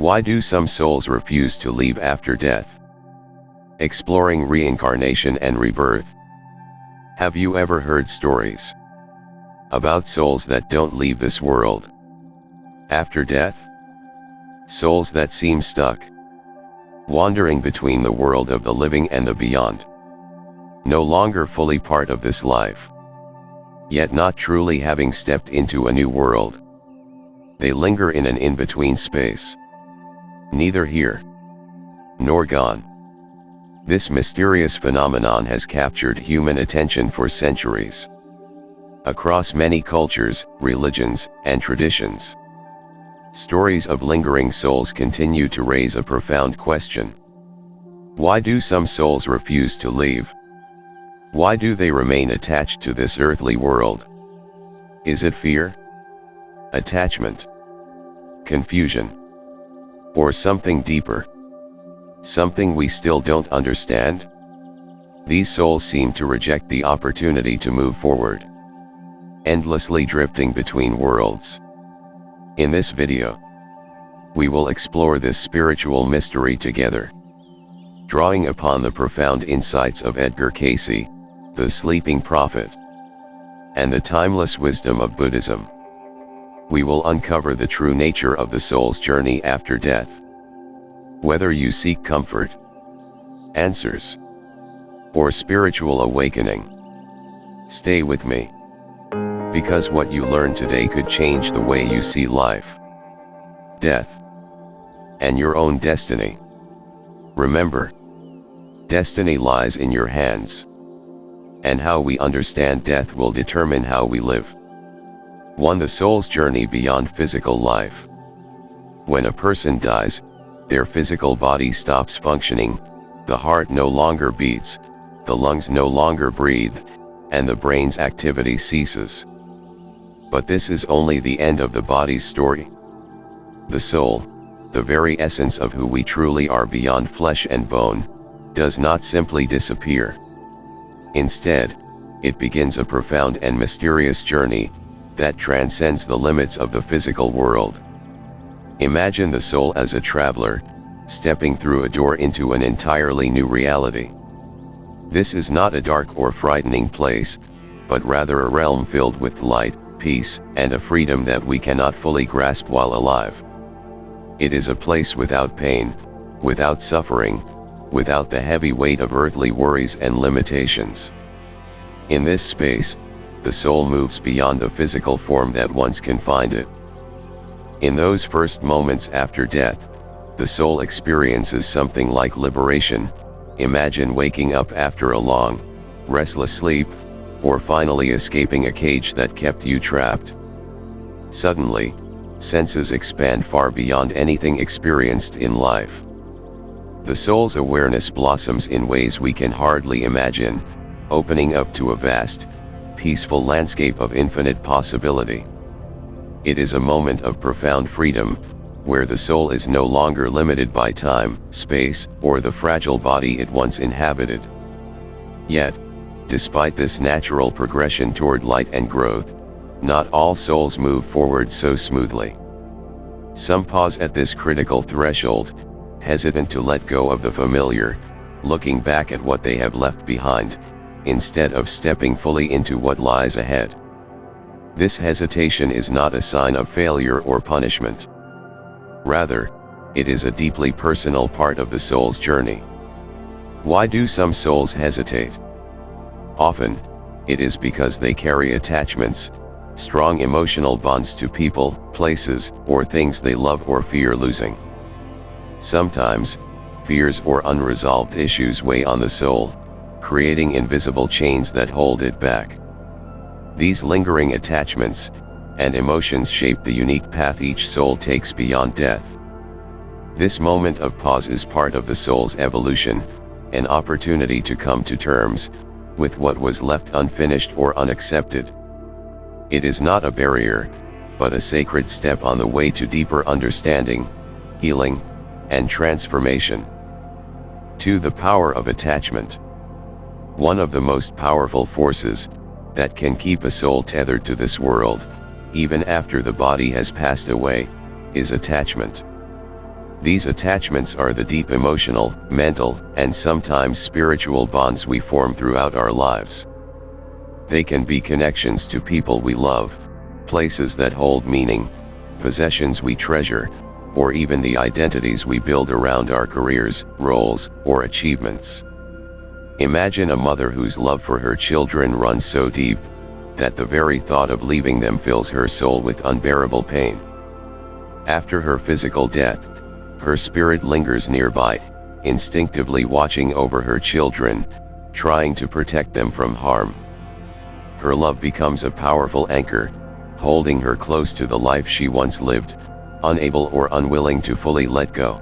Why do some souls refuse to leave after death? Exploring reincarnation and rebirth. Have you ever heard stories about souls that don't leave this world after death? Souls that seem stuck, wandering between the world of the living and the beyond, no longer fully part of this life, yet not truly having stepped into a new world. They linger in an in-between space, neither here nor gone. This mysterious phenomenon has captured human attention for centuries, across many cultures, religions, and traditions. Stories of lingering souls continue to raise a profound question. Why do some souls refuse to leave? Why do they remain attached to this earthly world? Is it fear, attachment, confusion, or something deeper? Something we still don't understand? These souls seem to reject the opportunity to move forward, endlessly drifting between worlds. In this video, we will explore this spiritual mystery together, drawing upon the profound insights of Edgar Cayce, the sleeping prophet, and the timeless wisdom of Buddhism. We will uncover the true nature of the soul's journey after death. Whether you seek comfort, answers, or spiritual awakening, stay with me, because what you learn today could change the way you see life, death, and your own destiny. Remember, destiny lies in your hands, and how we understand death will determine how we live. 1. The soul's journey beyond physical life. When a person dies, their physical body stops functioning, the heart no longer beats, the lungs no longer breathe, and the brain's activity ceases. But this is only the end of the body's story. The soul, the very essence of who we truly are beyond flesh and bone, does not simply disappear. Instead, it begins a profound and mysterious journey that transcends the limits of the physical world. Imagine the soul as a traveler, stepping through a door into an entirely new reality. This is not a dark or frightening place, but rather a realm filled with light, peace, and a freedom that we cannot fully grasp while alive. It is a place without pain, without suffering, without the heavy weight of earthly worries and limitations. In this space, the soul moves beyond the physical form that once confined it. In those first moments after death, the soul experiences something like liberation. Imagine waking up after a long, restless sleep, or finally escaping a cage that kept you trapped. Suddenly, senses expand far beyond anything experienced in life. The soul's awareness blossoms in ways we can hardly imagine, opening up to a vast, peaceful landscape of infinite possibility. It is a moment of profound freedom, where the soul is no longer limited by time, space, or the fragile body it once inhabited. Yet, despite this natural progression toward light and growth, not all souls move forward so smoothly. Some pause at this critical threshold, hesitant to let go of the familiar, looking back at what they have left behind, instead of stepping fully into what lies ahead. This hesitation is not a sign of failure or punishment. Rather, it is a deeply personal part of the soul's journey. Why do some souls hesitate? Often, it is because they carry attachments, strong emotional bonds to people, places, or things they love or fear losing. Sometimes, fears or unresolved issues weigh on the soul, creating invisible chains that hold it back. These lingering attachments and emotions shape the unique path each soul takes beyond death. This moment of pause is part of the soul's evolution, an opportunity to come to terms with what was left unfinished or unaccepted. It is not a barrier, but a sacred step on the way to deeper understanding, healing, and transformation. 2. The power of attachment. One of the most powerful forces that can keep a soul tethered to this world, even after the body has passed away, is attachment. These attachments are the deep emotional, mental, and sometimes spiritual bonds we form throughout our lives. They can be connections to people we love, places that hold meaning, possessions we treasure, or even the identities we build around our careers, roles, or achievements. Imagine a mother whose love for her children runs so deep that the very thought of leaving them fills her soul with unbearable pain. After her physical death, her spirit lingers nearby, instinctively watching over her children, trying to protect them from harm. Her love becomes a powerful anchor, holding her close to the life she once lived, unable or unwilling to fully let go.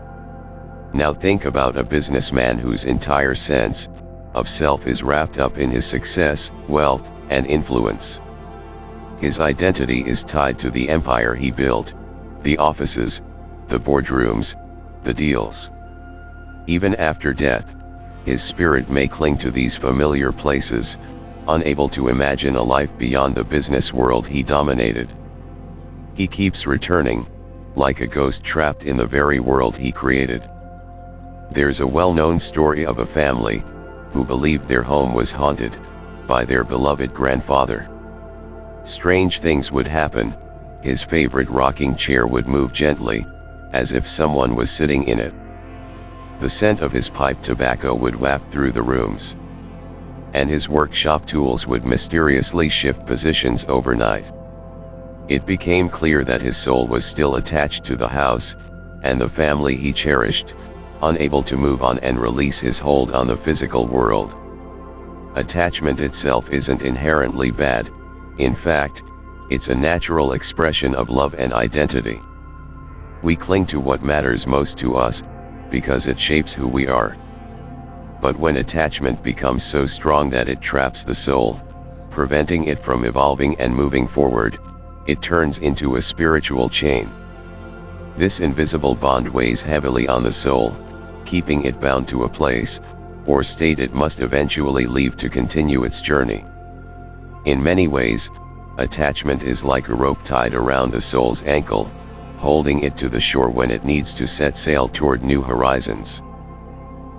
Now think about a businessman whose entire sense of self is wrapped up in his success, wealth, and influence. His identity is tied to the empire he built, the offices, the boardrooms, the deals. Even after death, his spirit may cling to these familiar places, unable to imagine a life beyond the business world he dominated. He keeps returning, like a ghost trapped in the very world he created. There's a well-known story of a family who believed their home was haunted by their beloved grandfather. Strange things would happen. His favorite rocking chair would move gently, as if someone was sitting in it. The scent of his pipe tobacco would waft through the rooms. And his workshop tools would mysteriously shift positions overnight. It became clear that his soul was still attached to the house and the family he cherished, unable to move on and release his hold on the physical world. Attachment itself isn't inherently bad. In fact, it's a natural expression of love and identity. We cling to what matters most to us, because it shapes who we are. But when attachment becomes so strong that it traps the soul, preventing it from evolving and moving forward, it turns into a spiritual chain. This invisible bond weighs heavily on the soul, keeping it bound to a place or state it must eventually leave to continue its journey. In many ways, attachment is like a rope tied around a soul's ankle, holding it to the shore when it needs to set sail toward new horizons.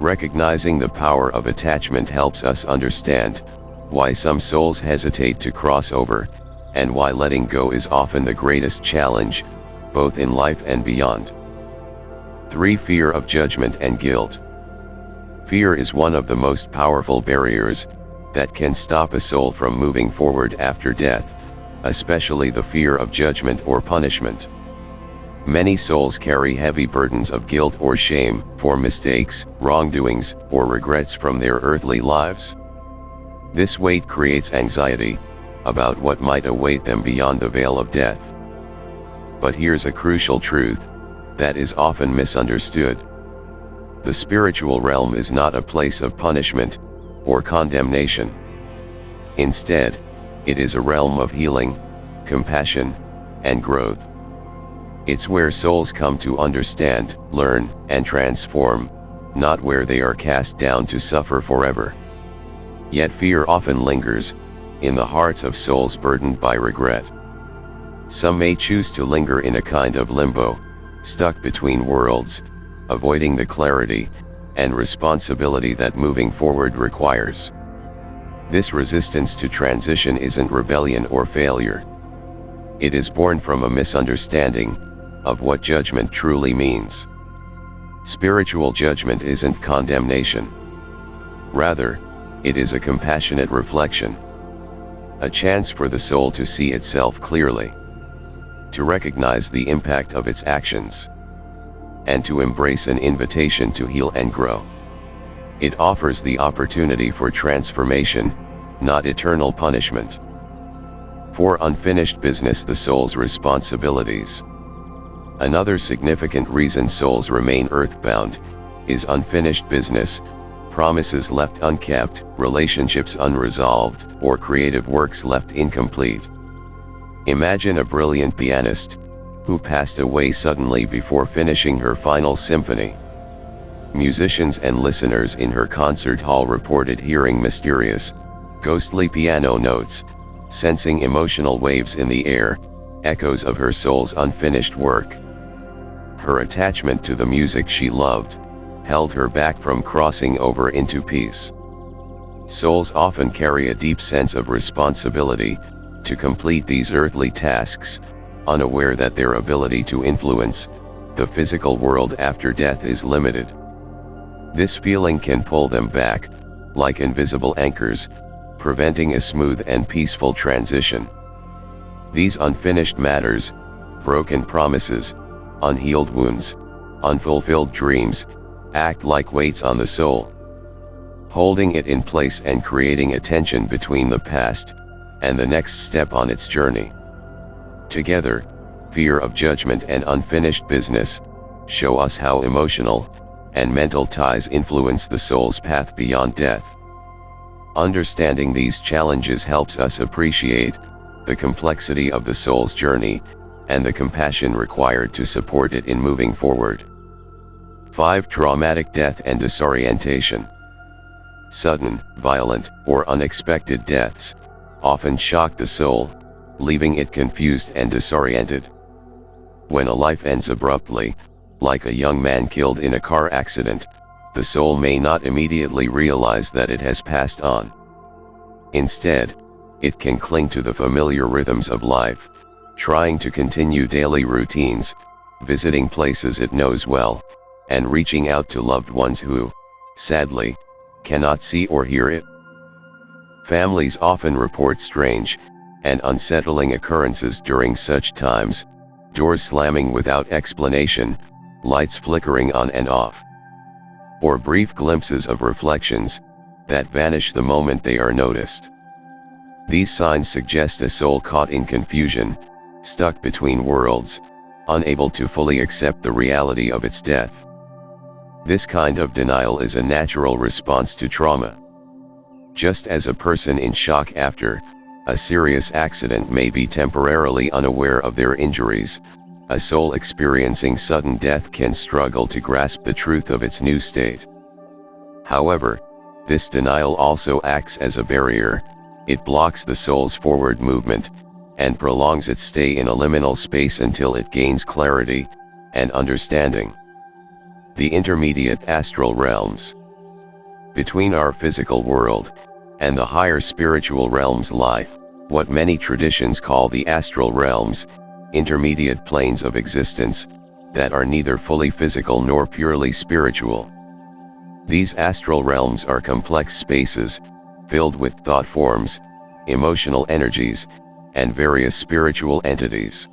Recognizing the power of attachment helps us understand why some souls hesitate to cross over, and why letting go is often the greatest challenge, both in life and beyond. 3. Fear of judgment and guilt. Fear is one of the most powerful barriers that can stop a soul from moving forward after death, especially the fear of judgment or punishment. Many souls carry heavy burdens of guilt or shame for mistakes, wrongdoings, or regrets from their earthly lives. This weight creates anxiety about what might await them beyond the veil of death. But here's a crucial truth that is often misunderstood. The spiritual realm is not a place of punishment or condemnation. Instead, it is a realm of healing, compassion, and growth. It's where souls come to understand, learn, and transform, not where they are cast down to suffer forever. Yet fear often lingers in the hearts of souls burdened by regret. Some may choose to linger in a kind of limbo, stuck between worlds, avoiding the clarity and responsibility that moving forward requires. This resistance to transition isn't rebellion or failure. It is born from a misunderstanding of what judgment truly means. Spiritual judgment isn't condemnation. Rather, it is a compassionate reflection. A chance for the soul to see itself clearly, to recognize the impact of its actions, and to embrace an invitation to heal and grow. It offers the opportunity for transformation, not eternal punishment. For unfinished business, the soul's responsibilities. Another significant reason souls remain earthbound is unfinished business, promises left unkept, relationships unresolved, or creative works left incomplete. Imagine a brilliant pianist who passed away suddenly before finishing her final symphony. Musicians and listeners in her concert hall reported hearing mysterious, ghostly piano notes, sensing emotional waves in the air, echoes of her soul's unfinished work. Her attachment to the music she loved held her back from crossing over into peace. Souls often carry a deep sense of responsibility to complete these earthly tasks, unaware that their ability to influence the physical world after death is limited. This feeling can pull them back, like invisible anchors, preventing a smooth and peaceful transition. These unfinished matters, broken promises, unhealed wounds, unfulfilled dreams, act like weights on the soul, holding it in place and creating a tension between the past and the next step on its journey. Together, fear of judgment and unfinished business show us how emotional and mental ties influence the soul's path beyond death. Understanding these challenges helps us appreciate the complexity of the soul's journey and the compassion required to support it in moving forward. 5. Traumatic death and disorientation. Sudden, violent, or unexpected deaths often shock the soul, leaving it confused and disoriented. When a life ends abruptly, like a young man killed in a car accident, the soul may not immediately realize that it has passed on. Instead, it can cling to the familiar rhythms of life, trying to continue daily routines, visiting places it knows well, and reaching out to loved ones who, sadly, cannot see or hear it. Families often report strange and unsettling occurrences during such times, doors slamming without explanation, lights flickering on and off, or brief glimpses of reflections that vanish the moment they are noticed. These signs suggest a soul caught in confusion, stuck between worlds, unable to fully accept the reality of its death. This kind of denial is a natural response to trauma. Just as a person in shock after a serious accident may be temporarily unaware of their injuries, a soul experiencing sudden death can struggle to grasp the truth of its new state. However, this denial also acts as a barrier. It blocks the soul's forward movement and prolongs its stay in a liminal space until it gains clarity and understanding. The intermediate astral realms. Between our physical world and the higher spiritual realms lie what many traditions call the astral realms, intermediate planes of existence that are neither fully physical nor purely spiritual. These astral realms are complex spaces filled with thought forms, emotional energies, and various spiritual entities.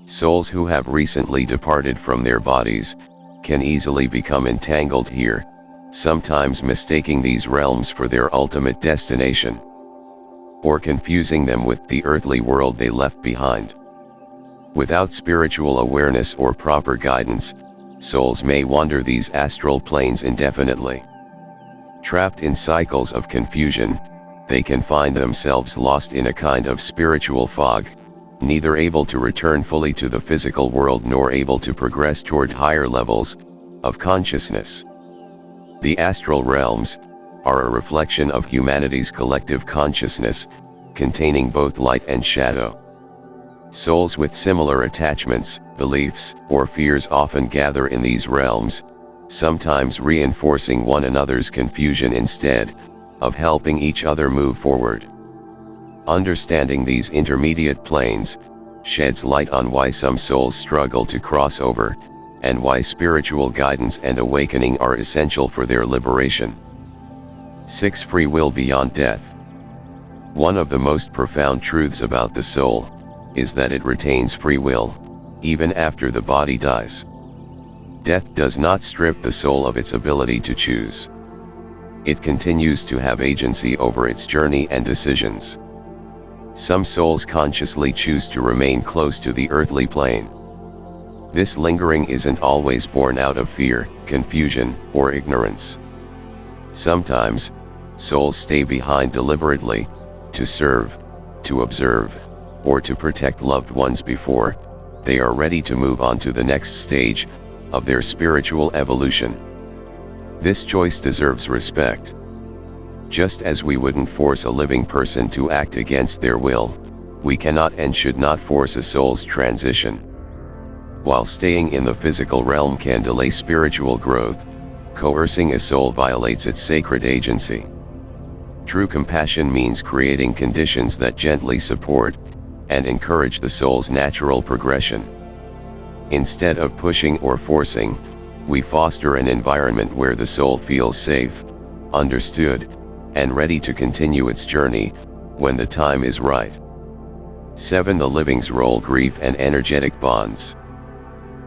Souls who have recently departed from their bodies can easily become entangled here, sometimes mistaking these realms for their ultimate destination, or confusing them with the earthly world they left behind. Without spiritual awareness or proper guidance, souls may wander these astral planes indefinitely. Trapped in cycles of confusion, they can find themselves lost in a kind of spiritual fog, neither able to return fully to the physical world nor able to progress toward higher levels of consciousness. The astral realms are a reflection of humanity's collective consciousness, containing both light and shadow. Souls with similar attachments, beliefs, or fears often gather in these realms, sometimes reinforcing one another's confusion instead of helping each other move forward. Understanding these intermediate planes sheds light on why some souls struggle to cross over, and why spiritual guidance and awakening are essential for their liberation. 6. Free will beyond death. One of the most profound truths about the soul is that it retains free will, even after the body dies. Death does not strip the soul of its ability to choose. It continues to have agency over its journey and decisions. Some souls consciously choose to remain close to the earthly plane. This lingering isn't always born out of fear, confusion, or ignorance. Sometimes, souls stay behind deliberately, to serve, to observe, or to protect loved ones before they are ready to move on to the next stage of their spiritual evolution. This choice deserves respect. Just as we wouldn't force a living person to act against their will, we cannot and should not force a soul's transition. while staying in the physical realm can delay spiritual growth. Coercing a soul violates its sacred agency. True compassion means creating conditions that gently support and encourage the soul's natural progression. Instead of pushing or forcing, we foster an environment where the soul feels safe, understood, and ready to continue its journey when the time is right. 7. The living's role: grief and energetic bonds.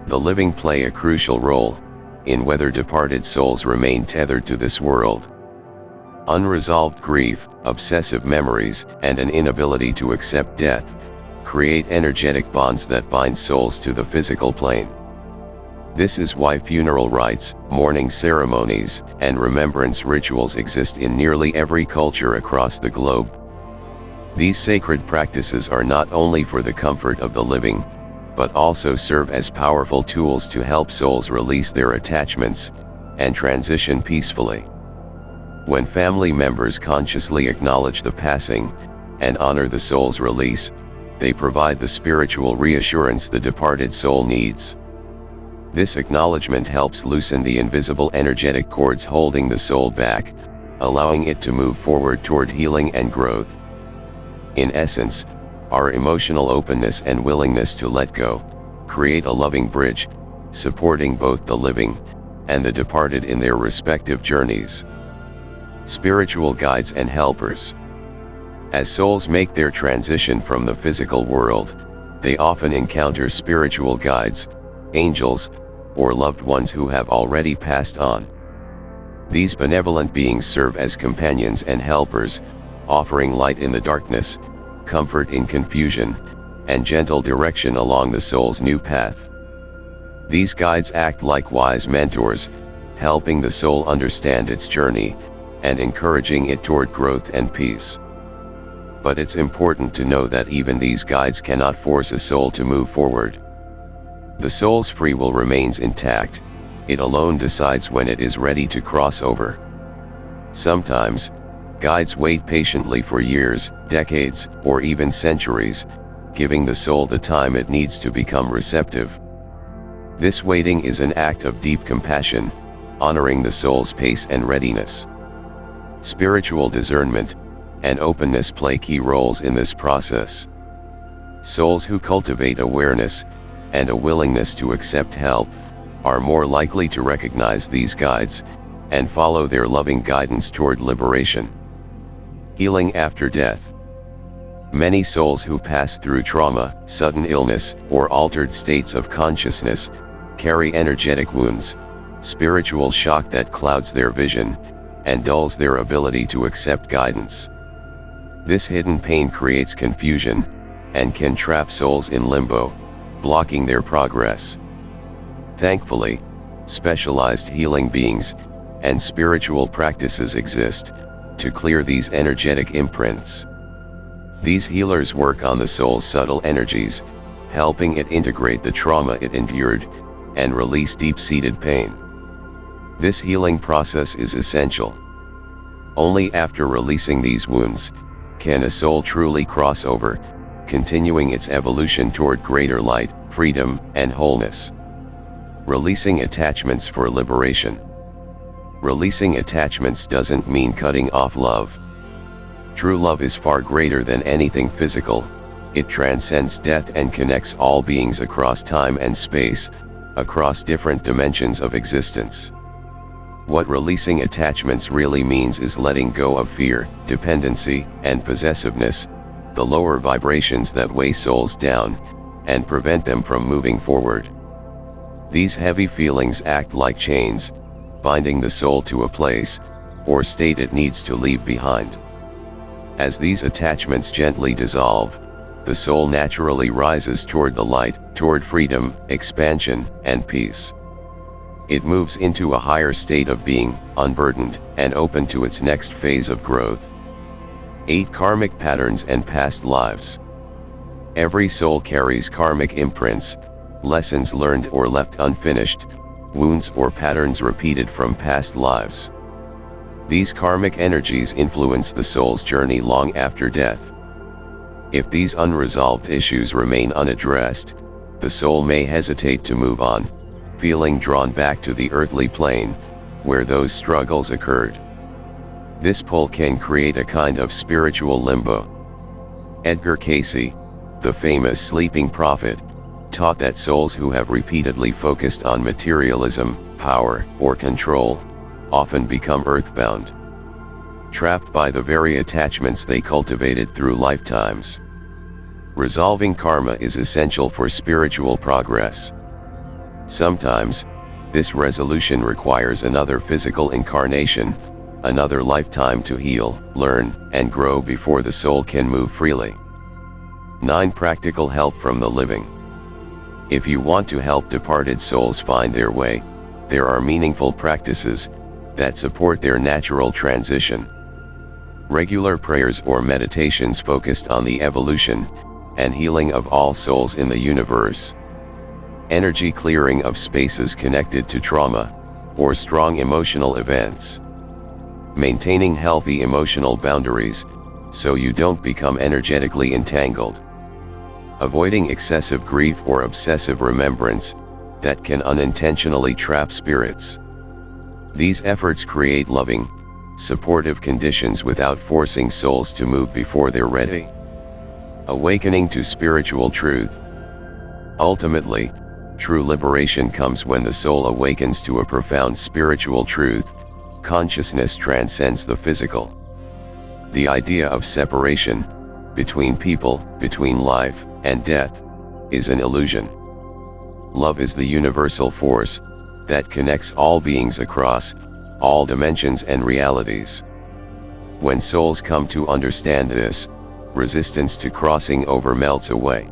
The living play a crucial role in whether departed souls remain tethered to this world. Unresolved grief, obsessive memories, and an inability to accept death create energetic bonds that bind souls to the physical plane. This is why funeral rites, mourning ceremonies, and remembrance rituals exist in nearly every culture across the globe. These sacred practices are not only for the comfort of the living, but also serve as powerful tools to help souls release their attachments and transition peacefully. When family members consciously acknowledge the passing and honor the soul's release, they provide the spiritual reassurance the departed soul needs. This acknowledgement helps loosen the invisible energetic cords holding the soul back, allowing it to move forward toward healing and growth. In essence, our emotional openness and willingness to let go create a loving bridge, supporting both the living and the departed in their respective journeys. Spiritual guides and helpers. As souls make their transition from the physical world, they often encounter spiritual guides, angels, or loved ones who have already passed on. These benevolent beings serve as companions and helpers, offering light in the darkness, comfort in confusion, and gentle direction along the soul's new path. These guides act like wise mentors, helping the soul understand its journey and encouraging it toward growth and peace. But it's important to know that even these guides cannot force a soul to move forward. The soul's free will remains intact; it alone decides when it is ready to cross over. Sometimes, guides wait patiently for years, decades, or even centuries, giving the soul the time it needs to become receptive. This waiting is an act of deep compassion, honoring the soul's pace and readiness. Spiritual discernment and openness play key roles in this process. Souls who cultivate awareness and a willingness to accept help are more likely to recognize these guides and follow their loving guidance toward liberation. Healing after death. Many souls who pass through trauma, sudden illness, or altered states of consciousness carry energetic wounds, spiritual shock that clouds their vision and dulls their ability to accept guidance. This hidden pain creates confusion and can trap souls in limbo, blocking their progress. Thankfully, specialized healing beings and spiritual practices exist to clear these energetic imprints. These healers work on the soul's subtle energies, helping it integrate the trauma it endured and release deep-seated pain. This healing process is essential. Only after releasing these wounds can a soul truly cross over, continuing its evolution toward greater light, freedom, and wholeness. Releasing attachments for liberation. Releasing attachments doesn't mean cutting off love. True love is far greater than anything physical; it transcends death and connects all beings across time and space, across different dimensions of existence. What releasing attachments really means is letting go of fear, dependency, and possessiveness, the lower vibrations that weigh souls down and prevent them from moving forward. These heavy feelings act like chains, binding the soul to a place or state it needs to leave behind. As these attachments gently dissolve, the soul naturally rises toward the light, toward freedom, expansion, and peace. It moves into a higher state of being, unburdened, and open to its next phase of growth. 8. Karmic patterns and past lives. Every soul carries karmic imprints, lessons learned or left unfinished, wounds or patterns repeated from past lives. These karmic energies influence the soul's journey long after death. If these unresolved issues remain unaddressed, the soul may hesitate to move on, feeling drawn back to the earthly plane, where those struggles occurred. This pull can create a kind of spiritual limbo. Edgar Cayce, the famous sleeping prophet, taught that souls who have repeatedly focused on materialism, power, or control, often become earthbound, trapped by the very attachments they cultivated through lifetimes. Resolving karma is essential for spiritual progress. Sometimes, this resolution requires another physical incarnation, another lifetime to heal, learn, and grow before the soul can move freely. 9. Practical help from the living. If you want to help departed souls find their way, there are meaningful practices that support their natural transition. Regular prayers or meditations focused on the evolution and healing of all souls in the universe. Energy clearing of spaces connected to trauma or strong emotional events. Maintaining healthy emotional boundaries so you don't become energetically entangled. Avoiding excessive grief or obsessive remembrance that can unintentionally trap spirits. These efforts create loving, supportive conditions without forcing souls to move before they're ready. Awakening to spiritual truth. Ultimately, true liberation comes when the soul awakens to a profound spiritual truth. Consciousness transcends the physical. The idea of separation between people, between life and death, is an illusion. Love is the universal force that connects all beings across all dimensions and realities. When souls come to understand this, resistance to crossing over melts away.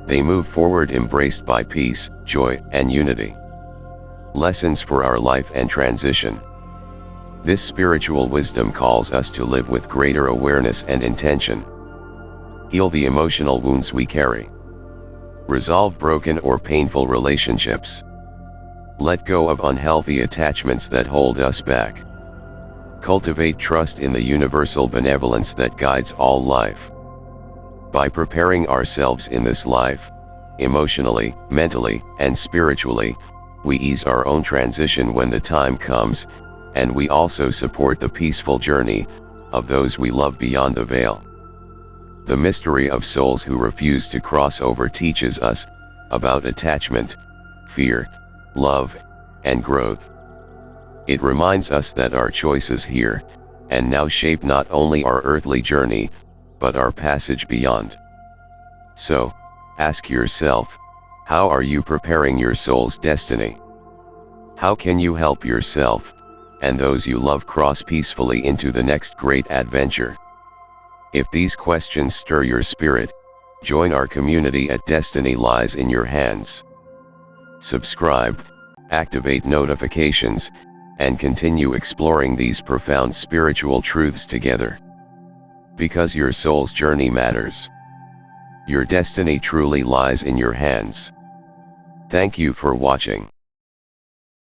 They move forward embraced by peace, joy, and unity. Lessons for our life and transition. This spiritual wisdom calls us to live with greater awareness and intention. Heal the emotional wounds we carry. Resolve broken or painful relationships. Let go of unhealthy attachments that hold us back. Cultivate trust in the universal benevolence that guides all life. By preparing ourselves in this life, emotionally, mentally, and spiritually, we ease our own transition when the time comes, and we also support the peaceful journey of those we love beyond the veil. The mystery of souls who refuse to cross over teaches us about attachment, fear, love, and growth. It reminds us that our choices here and now shape not only our earthly journey, but our passage beyond. So, ask yourself, how are you preparing your soul's destiny? How can you help yourself and those you love cross peacefully into the next great adventure? If these questions stir your spirit, join our community at Destiny Lies in Your Hands. Subscribe, activate notifications, and continue exploring these profound spiritual truths together. Because your soul's journey matters. Your destiny truly lies in your hands. Thank you for watching.